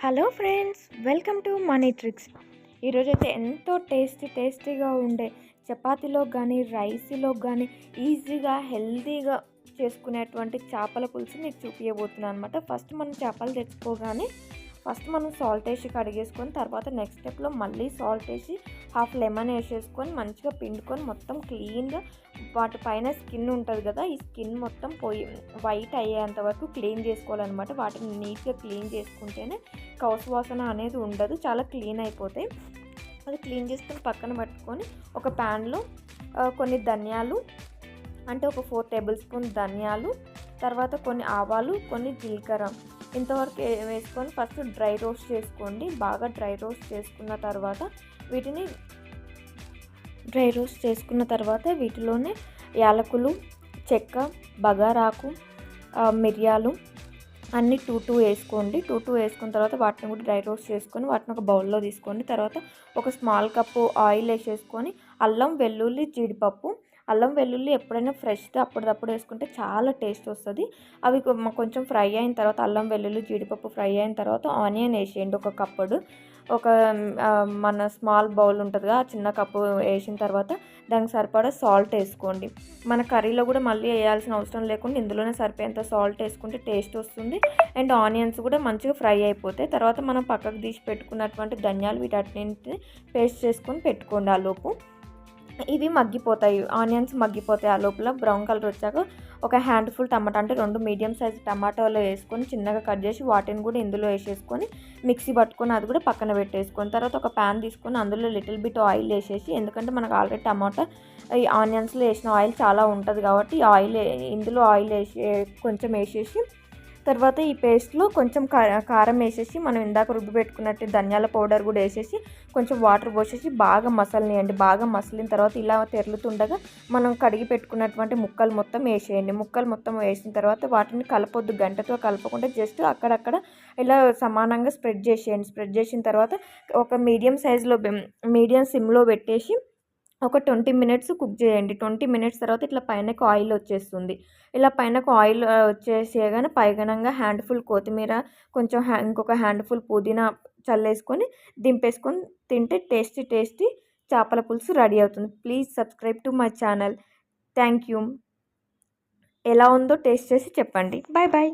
Hello friends, welcome to money tricks. ఈరోజైతే ఎంతో టేస్టీగా ఉండే చపాతీలో కానీ రైస్లో కానీ ఈజీగా హెల్తీగా చేసుకునేటువంటి చేపల పులుసు మీకు చూపించబోతున్నాను అనమాట. ఫస్ట్ మనం చేపలు తెచ్చుకోగానే మనం సాల్ట్ వేసి కడిగేసుకొని తర్వాత నెక్స్ట్ స్టెప్లో మళ్ళీ సాల్ట్ వేసి హాఫ్ లెమన్ వేసేసుకొని మంచిగా పిండుకొని మొత్తం క్లీన్గా వాటిపైన స్కిన్ ఉంటుంది కదా, ఈ స్కిన్ మొత్తం పోయి వైట్ అయ్యేంత వరకు క్లీన్ చేసుకోవాలన్నమాట. వాటిని నీట్గా క్లీన్ చేసుకుంటేనే కౌసు వాసన అనేది ఉండదు, చాలా క్లీన్ అయిపోతాయి. అది క్లీన్ చేసుకొని పక్కన పెట్టుకొని ఒక ప్యాన్లో కొన్ని ధనియాలు, అంటే ఒక 4 టేబుల్ స్పూన్ ధనియాలు, తర్వాత కొన్ని ఆవాలు, కొన్ని జీలకర్ర ఇంతవరకు వేసుకొని ఫస్ట్ డ్రై రోస్ట్ చేసుకోండి. బాగా డ్రై రోస్ట్ చేసుకున్న తర్వాత వీటిలోనే యాలకులు, చెక్క, బగారాకు, మిరియాలు అన్నీ 2 వేసుకోండి. 2 వేసుకున్న తర్వాత వాటిని కూడా డ్రై రోస్ట్ చేసుకొని వాటిని ఒక బౌల్లో తీసుకోండి. తర్వాత ఒక స్మాల్ కప్పు ఆయిల్ వేసేసుకొని అల్లం, వెల్లుల్లి, జీడిపప్పు. అల్లం వెల్లుల్లి ఎప్పుడైనా ఫ్రెష్గా అప్పటిదప్పుడు వేసుకుంటే చాలా టేస్ట్ వస్తుంది. అవి కొంచెం ఫ్రై అయిన తర్వాత అల్లం వెల్లుల్లి జీడిపప్పు ఫ్రై అయిన తర్వాత ఆనియన్ వేసేయండి. ఒక కప్పుడు మన స్మాల్ బౌల్ ఉంటుంది కదా, చిన్న కప్పు వేసిన తర్వాత దానికి సరిపడా సాల్ట్ వేసుకోండి. మన కర్రీలో కూడా మళ్ళీ వేయాల్సిన అవసరం లేకుండా ఇందులోనే సరిపోయేంత సాల్ట్ వేసుకుంటే టేస్ట్ వస్తుంది. అండ్ ఆనియన్స్ కూడా మంచిగా ఫ్రై అయిపోతాయి. తర్వాత మనం పక్కకు తీసి పెట్టుకున్నటువంటి ధనియాలు వీటన్నింటిని పేస్ట్ చేసుకొని పెట్టుకోండి. ఆ లోపు ఇవి మగ్గిపోతాయి, ఆనియన్స్ మగ్గిపోతాయి. ఆ లోపల బ్రౌన్ కలర్ వచ్చాక ఒక హ్యాండ్ఫుల్ టమాటా, అంటే 2 మీడియం సైజ్ టమాటాలు వేసుకొని చిన్నగా కట్ చేసి వాటిని కూడా ఇందులో వేసేసుకొని మిక్సీ పట్టుకొని అది కూడా పక్కన పెట్టేసుకొని తర్వాత ఒక ప్యాన్ తీసుకొని అందులో లిటిల్ బిట్ ఆయిల్ వేసేసి, ఎందుకంటే మనకు ఆల్రెడీ టమాటా ఈ ఆనియన్స్లో వేసిన ఆయిల్ చాలా ఉంటుంది కాబట్టి ఇందులో ఆయిల్ కొంచెం వేసేసి తర్వాత ఈ పేస్ట్లో కొంచెం కారం వేసేసి మనం ఇందాక రుబ్బి పెట్టుకున్నట్టు ధనియాల పౌడర్ కూడా వేసేసి కొంచెం వాటర్ పోసేసి బాగా మసలనియండి. బాగా మసలిన తర్వాత ఇలా తెరులుతుండగా మనం కడిగి పెట్టుకున్నటువంటి ముక్కలు మొత్తం వేసేయండి. ముక్కలు మొత్తం వేసిన తర్వాత వాటిని కలపొద్దు, గంటతో కలపకుండా జస్ట్ అక్కడక్కడ ఇలా సమానంగా స్ప్రెడ్ చేసేయండి. స్ప్రెడ్ చేసిన తర్వాత ఒక మీడియం సిమ్లో పెట్టేసి ఒక 20 మినిట్స్ కుక్ చేయండి. 20 మినిట్స్ తర్వాత ఇట్లా పైనకు ఆయిల్ వచ్చేస్తుంది. ఇలా పైనకు ఆయిల్ వచ్చేసేయగానే పైగనంగా హ్యాండ్ఫుల్ కొత్తిమీర, కొంచెం ఇంకొక హ్యాండ్ఫుల్ పుదీనా చల్లేసుకొని దింపేసుకొని తింటే టేస్టీ చేపల పులుసు రెడీ అవుతుంది. Please subscribe to my channel. Thank you. ఎలా ఉందో టేస్ట్ చేసి చెప్పండి. Bye bye.